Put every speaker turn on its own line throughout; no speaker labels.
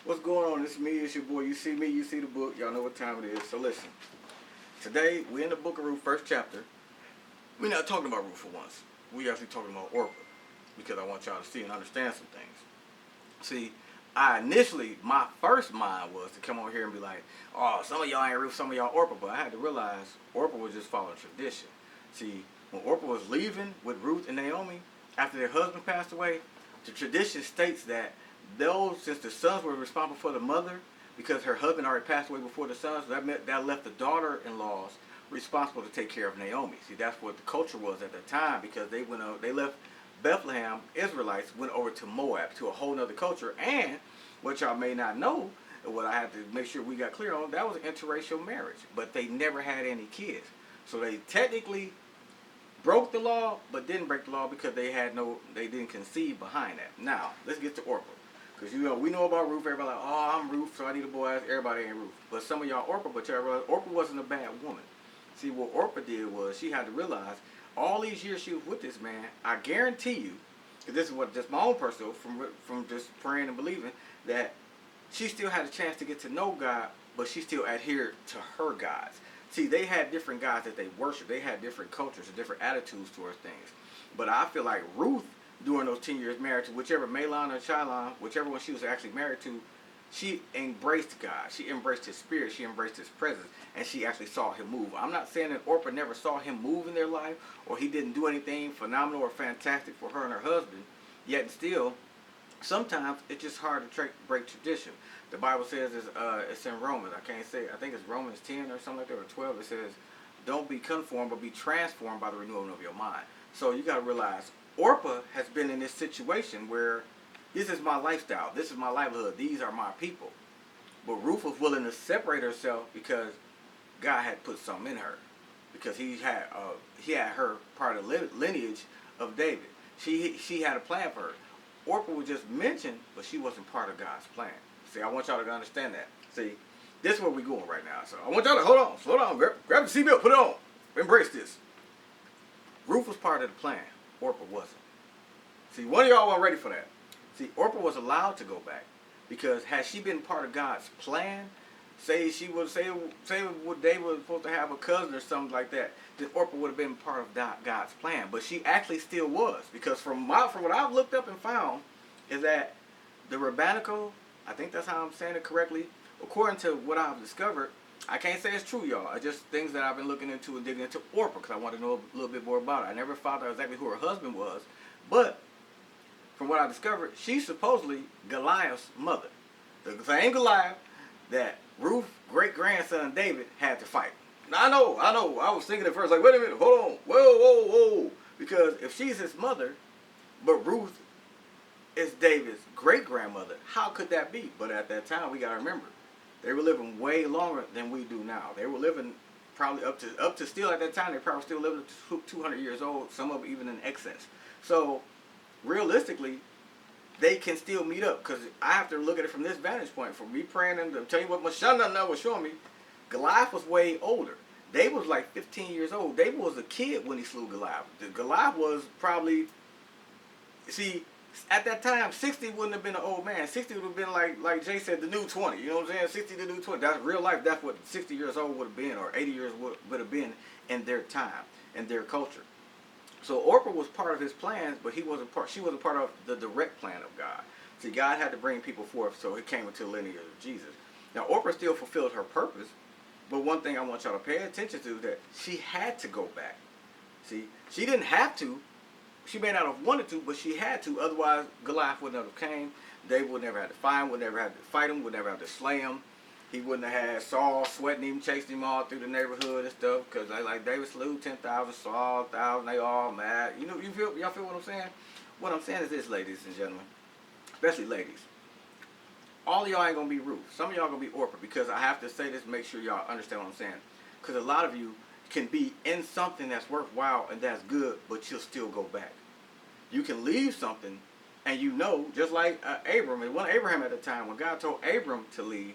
What's going on? It's me, it's your boy. You see me, you see the book. Y'all know what time it is. So listen, today we in the book of Ruth, first chapter. We're not talking about Ruth for once. We actually talking about Orpah because I want y'all to see and understand some things. See, my first mind was to come on here and be like, oh, some of y'all ain't Ruth, some of y'all Orpah. But I had to realize Orpah was just following tradition. See, when Orpah was leaving with Ruth and Naomi after their husband passed away, the tradition states that since the sons were responsible for the mother, because her husband already passed away before the sons, that left the daughter-in-laws responsible to take care of Naomi. See, that's what the culture was at the time, because they left Bethlehem. Israelites went over to Moab, to a whole nother culture. And what y'all may not know, and what I have to make sure we got clear on, that was an interracial marriage, but they never had any kids. So they technically broke the law, but didn't break the law because they didn't conceive behind that. Now let's get to Orpah. Because we know about Ruth. Everybody like, oh, I'm Ruth, so I need a boy. Everybody ain't Ruth. But some of y'all Orpah, but y'all realize Orpah wasn't a bad woman. See, what Orpah did was she had to realize all these years she was with this man, I guarantee you, because this is what just my own personal, from just praying and believing, that she still had a chance to get to know God, but she still adhered to her gods. See, they had different gods that they worshiped. They had different cultures and different attitudes towards things. But I feel like Ruth, during those 10 years married to whichever Mahlon or Chilon, whichever one she was actually married to, she embraced God. She embraced his spirit. She embraced his presence. And she actually saw him move. I'm not saying that Orpah never saw him move in their life, or he didn't do anything phenomenal or fantastic for her and her husband. Yet still, sometimes it's just hard to break tradition. The Bible says it's in Romans. I can't say. I think it's Romans 10 or something like that, or 12. It says, don't be conformed, but be transformed by the renewing of your mind. So you got to realize, Orpah has been in this situation where this is my lifestyle, this is my livelihood, these are my people. But Ruth was willing to separate herself because God had put something in her, because he had her part of the lineage of David. She had a plan for her. Orpah was just mentioned, but she wasn't part of God's plan. See, I want y'all to understand that. See, this is where we're going right now. So I want y'all to hold on, slow down, grab the seatbelt, put it on, embrace this. Ruth was part of the plan. Orpah wasn't. See, one of y'all wasn't ready for that. See, Orpah was allowed to go back, because had she been part of God's plan, say David was supposed to have a cousin or something like that, then Orpah would have been part of God's plan. But she actually still was, because from what I've looked up and found is that the rabbinical, I think that's how I'm saying it correctly, according to what I've discovered, I can't say it's true, y'all. It's just things that I've been looking into and digging into Orpah, because I want to know a little bit more about her. I never found out exactly who her husband was, but from what I discovered, she's supposedly Goliath's mother. The same Goliath that Ruth's great-grandson David had to fight. Now, I know. I was thinking at first, like, wait a minute, hold on. Whoa. Because if she's his mother, but Ruth is David's great-grandmother, how could that be? But at that time, we got to remember, they were living way longer than we do now. They were living probably up to still at that time, they probably still living 200 years old, some of them even in excess. So, realistically, they can still meet up, because I have to look at it from this vantage point. From me praying and to tell you what Mashana was showing me, Goliath was way older. David was like 15 years old. David was a kid when he slew Goliath. Goliath was probably, see, at that time, 60 wouldn't have been an old man. 60 would have been like Jay said, the new 20. You know what I'm saying? 60 the new 20. That's real life. That's what 60 years old would have been, or 80 years would have been in their time, in their culture. So Orpah was part of his plans, but she wasn't part of the direct plan of God. See, God had to bring people forth, so it came into the lineage of Jesus. Now, Orpah still fulfilled her purpose, but one thing I want y'all to pay attention to is that she had to go back. See, she didn't have to. She may not have wanted to, but she had to. Otherwise, Goliath would never have came. David would never have to fight him, would never have to fight him, would never have to slay him. He wouldn't have had Saul sweating him, chasing him all through the neighborhood and stuff, because like David slew 10,000, Saul 1,000, they all mad. Y'all feel what I'm saying? What I'm saying is this, ladies and gentlemen, especially ladies. All of y'all ain't going to be Ruth. Some of y'all going to be Orpah, because I have to say this, make sure y'all understand what I'm saying. Because a lot of you can be in something that's worthwhile and that's good, but you'll still go back. You can leave something, and just like Abram, it wasn't Abraham at the time. When God told Abram to leave,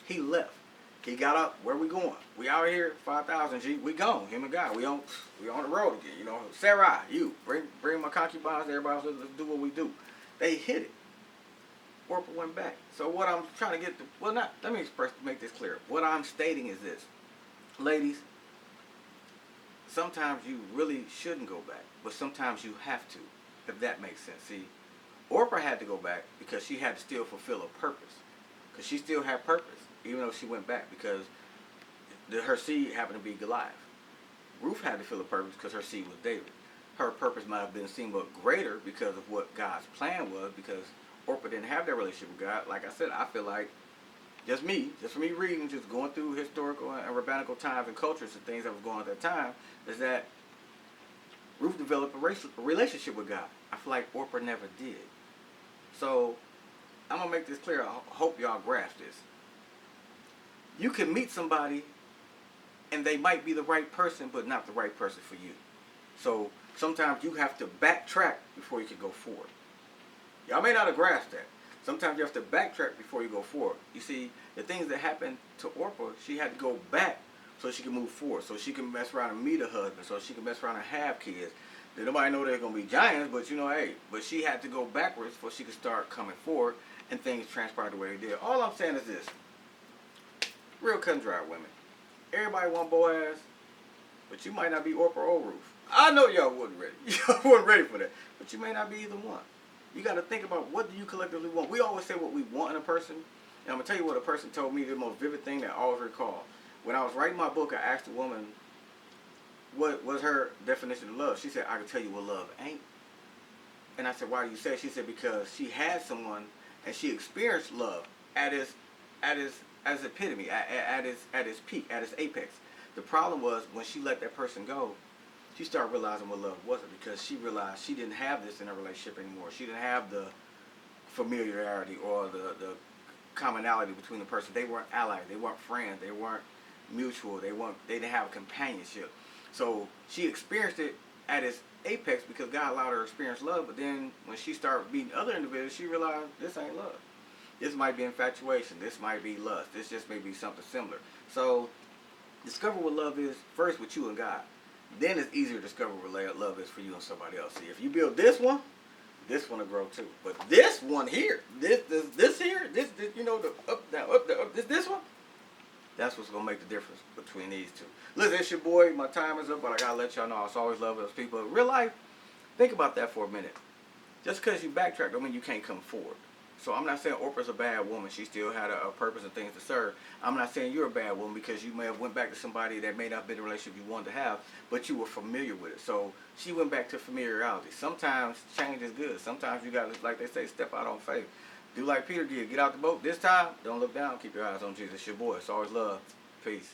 he left. He got up. Where we going? We out here, 5,000 G. We gone. Him and God. We on the road again. Sarai, you bring my concubines. Everybody else, let's do what we do. They hit it. Orpah went back. So what I'm trying to get to, well, not, let me make this clear. What I'm stating is this. Ladies, sometimes you really shouldn't go back, but sometimes you have to, if that makes sense. See, Orpah had to go back because she had to still fulfill a purpose. Because she still had purpose, even though she went back, because her seed happened to be Goliath. Ruth had to fulfill a purpose because her seed was David. Her purpose might have been somewhat greater because of what God's plan was, because Orpah didn't have that relationship with God. Like I said, I feel like just for me reading, just going through historical and rabbinical times and cultures and things that was going on at that time, is that Ruth developed a relationship with God. I feel like Orpah never did. So I'm going to make this clear. I hope y'all grasp this. You can meet somebody and they might be the right person, but not the right person for you. So sometimes you have to backtrack before you can go forward. Y'all may not have grasped that. Sometimes you have to backtrack before you go forward. You see, the things that happened to Orpah, she had to go back so she can move forward, so she can mess around and meet a husband, so she can mess around and have kids. Did nobody know they're going to be giants, but you know, hey, but she had to go backwards before she could start coming forward, and things transpired the way they did. All I'm saying is this. Real cut and dry women. Everybody want Boaz, but you might not be Orpah or Ruth. I know y'all wasn't ready. Y'all wasn't ready for that, but you may not be either one. You got to think about, what do you collectively want? We always say what we want in a person. And I'm going to tell you what a person told me, the most vivid thing that I always recall. When I was writing my book, I asked a woman what was her definition of love. She said, I can tell you what love ain't. And I said, why do you say? She said, because she had someone and she experienced love at its epitome, at its peak, at its apex. The problem was when she let that person go, she started realizing what love wasn't, because she realized she didn't have this in her relationship anymore. She didn't have the familiarity or the commonality between the person. They weren't allies. They weren't friends. They weren't mutual. They didn't have companionship. So she experienced it at its apex because God allowed her to experience love. But then when she started meeting other individuals, she realized this ain't love. This might be infatuation. This might be lust. This just may be something similar. So discover what love is first with you and God. Then it's easier to discover what love is for you and somebody else. See, if you build this one will grow too. But this one here, this here, this you know, the up, down, up, down, up, this one, that's what's going to make the difference between these two. Listen, it's your boy. My time is up, but I got to let y'all know I always love those people. In real life, think about that for a minute. Just because you backtrack don't mean you can't come forward. So I'm not saying Orpah's a bad woman. She still had a purpose and things to serve. I'm not saying you're a bad woman because you may have went back to somebody that may not have been the relationship you wanted to have, but you were familiar with it. So she went back to familiarity. Sometimes change is good. Sometimes you got to, like they say, step out on faith. Do like Peter did. Get out the boat. This time, don't look down. Keep your eyes on Jesus. It's your boy. It's always love. Peace.